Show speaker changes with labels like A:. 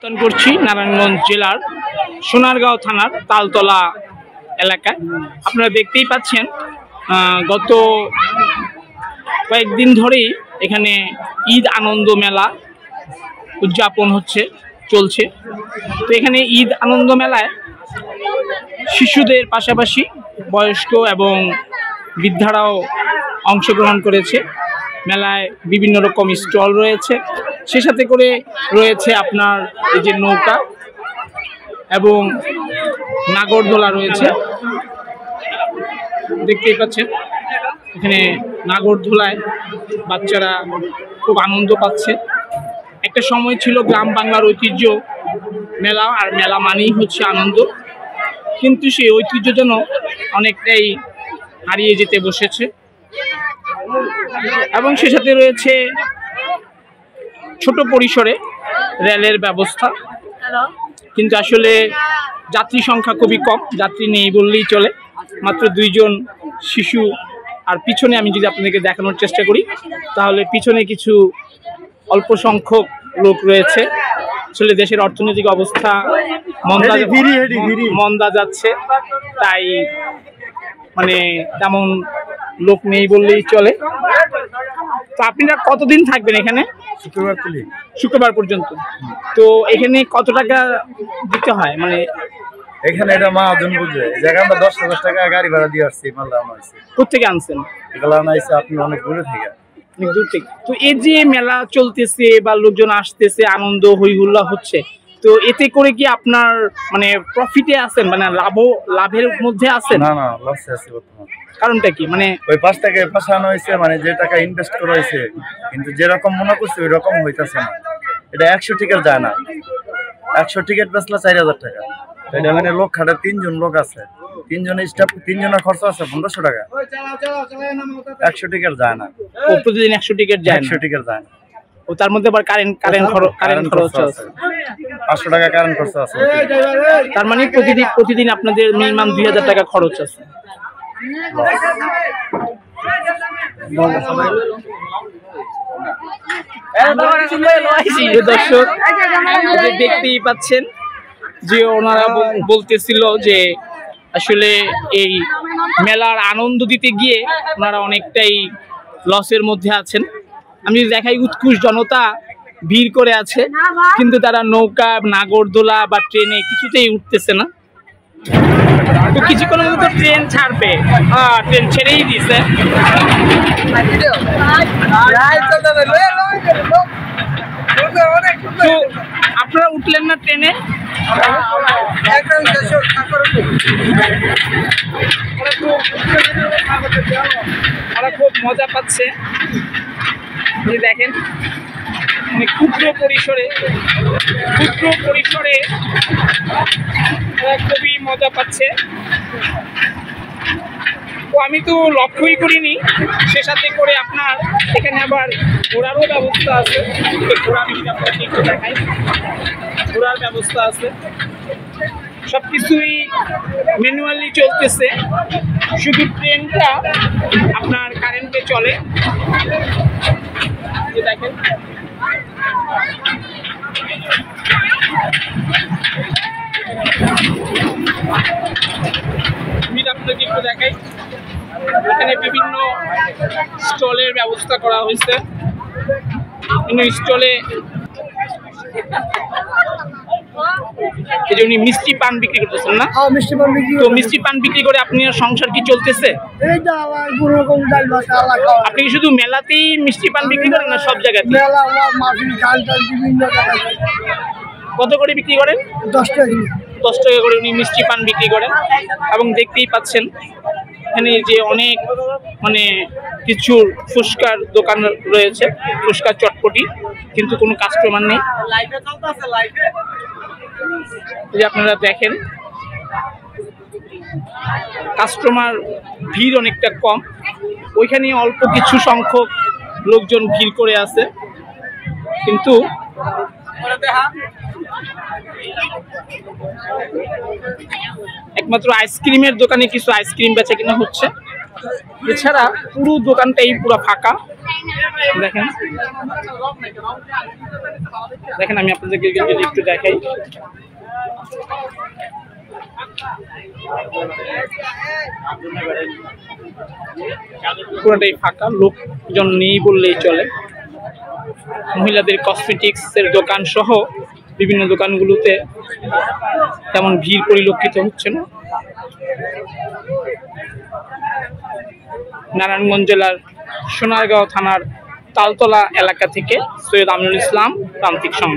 A: অবস্থান করছি নারায়ণগঞ্জ জেলার সোনারগাঁও থানার তালতলা এলাকায়। আপনারা দেখতেই পাচ্ছেন গত কয়েকদিন ধরেই এখানে ঈদ আনন্দ মেলা উদযাপন চলছে। তো এখানে ঈদ আনন্দ মেলায় শিশুদের পাশাপাশি বয়স্ক এবং বৃদ্ধারাও অংশগ্রহণ করেছে। মেলায় বিভিন্ন রকম স্টল রয়েছে, সে সাথে করে রয়েছে আপনার এই যে নৌকা এবং নাগরদোলা রয়েছে। দেখতেই পাচ্ছেন এখানে নাগরদোলায় বাচ্চারা খুব আনন্দ পাচ্ছে। একটা সময় ছিল গ্রাম বাংলার ঐতিহ্য মেলা, আর মেলা মানেই হচ্ছে আনন্দ, কিন্তু সেই ঐতিহ্য যেন অনেকটাই হারিয়ে যেতে বসেছে। এবং সে সাথে রয়েছে ছোট পরিসরে রেলের ব্যবস্থা, কিন্তু আসলে যাত্রী সংখ্যা খুবই কম, যাত্রী নেই বললেই চলে, মাত্র 2 জন শিশু। আর পিছনে আমি যদি আপনাদেরকে দেখানোর চেষ্টা করি তাহলে পিছনে কিছু অল্প সংখ্যক লোক রয়েছে। আসলে দেশের অর্থনৈতিক অবস্থা মন্দা যাচ্ছে, তাই মানে তেমন লোক নেই বললেই চলে। তো আপনারা কতদিন থাকবেন এখানে? শুক্রবার পর্যন্ত। তো এখানে কত টাকা দিতে হয়? মানে
B: এখানে এটা মহাজন বুঝবে, যেখানে 10,000 টাকা গাড়ি ভাড়া দিয়ে আসছি। মাল্লা আনাইছে।
A: কোথেকে আনছেন?
B: এগুলো আনাইছে আপনি অনেক দূরে থেকে।
A: অনেক দূর থেকে। তো এই যে মেলা চলতেছে বা লোকজন আসতেছে, আনন্দ হই হুল্লা হচ্ছে, তো এতে করে কি আপনার মানে প্রফিটে আছেন, মানে লাভের মধ্যে আছেন?
B: না না, লসে আছি বর্তমানে।
A: কারণটা কি? মানে
B: ওই 5 টাকা পাঠানো হয়েছে, মানে যে টাকা ইনভেস্ট করা হয়েছে, কিন্তু যেরকম মনে করছে ওই রকম হইতেছে না। এটা 100 টিকিট যায় না, 100 টিকিট বেচলে 4,000 টাকা। এটা মানে লোক খাটে 3 জন লোক আছে, 3 জনের স্টাফ, 3 জনের খরচ আছে 1500 টাকা। 100 টিকিট যায় না।
A: ও প্রতিদিন 100 টিকিট যায়?
B: 100 টিকিট যায় না।
A: ও তার মধ্যে আবার কারেন্ট খরচ আছে
B: 500 টাকা কারেন্ট খরচ আছে।
A: তার মানে প্রতিদিন আপনাদের মিনিমাম 2000 টাকা খরচ আছে। দর্শক দেখতেই পাচ্ছেন যে ওনারা বলতেছিল যে আসলে এই মেলার আনন্দ দিতে গিয়ে ওনারা অনেকটাই লসের মধ্যে আছেন। আমি দেখাই উৎকুশ জনতা ভিড় করে আছে, কিন্তু তারা নৌকা, নাগরদোলা বা ট্রেনে কিছুতেই উঠতেছে না। তো কিছুক্ষণের মধ্যে ট্রেন ছাড়বে, ট্রেন ছেড়েই দিছে। তো আপনারা উঠলেন না ট্রেনে? ওরা খুব মজা পাচ্ছে। দেখেন ক্ষুদ্র পরিসরে ওরা খুবই মজা পাচ্ছে। তো আমি তো লক্ষ্যই করিনি, সে সাথে করে আপনার এখানে আবার ঘোরারও ব্যবস্থা আছে। ঘোড়া আমি আপনাকে একটু দেখাই, ঘোরার ব্যবস্থা আছে। সবকিছুই ম্যানুয়ালি চলতেছে, শুধু ট্রেনটা আপনার কারেন্টে চলে। দেখেন আমি আপনাকে একটু দেখাই, এখানে বিভিন্ন স্টলের ব্যবস্থা করা হয়েছে। বিভিন্ন স্টলে উনি মিষ্টি পান বিক্রি করতেছেন না? মিষ্টি পান বিক্রি। তো মিষ্টি পান বিক্রি করে আপনার সংসার কি চলতেছে? আপনি কি শুধু মেলাতেই মিষ্টি পান বিক্রি করেন না সব জায়গায়? কত করে বিক্রি করেন? 10 টাকা করে উনি মিষ্টি পান বিক্রি করেন। এবং দেখতেই পাচ্ছেন এখানে যে অনেক মানে কিছু ফুচকার দোকান রয়েছে, ফুচকার চটপটি, কিন্তু কোনো কাস্টমার নেই। যে আপনারা দেখেন কাস্টমার ভিড় অনেকটা কম, ওইখানে অল্প কিছু সংখ্যক লোকজন ভিড় করে আছে। কিন্তু একমাত্র আইসক্রিমের দোকানে কিছু আইসক্রিম বেচা কিনা হচ্ছে। এছাড়া পুরো দোকানটাই পুরো ফাঁকা। দেখেন দেখেন আমি আপনাদেরকে যদি একটু দেখাই, পুরোটাই ফাঁকা, লোকজন নেই বললেই চলে। মহিলাদের কসমেটিক্স এর দোকান সহ বিভিন্ন দোকানগুলোতে তেমন ভিড় পরিলক্ষিত হচ্ছে না। নারায়ণগঞ্জ জেলার সোনারগাঁও থানার তালতলা এলাকা থেকে সৈয়দ আমিনুল ইসলাম, প্রান্তিক সংবাদ।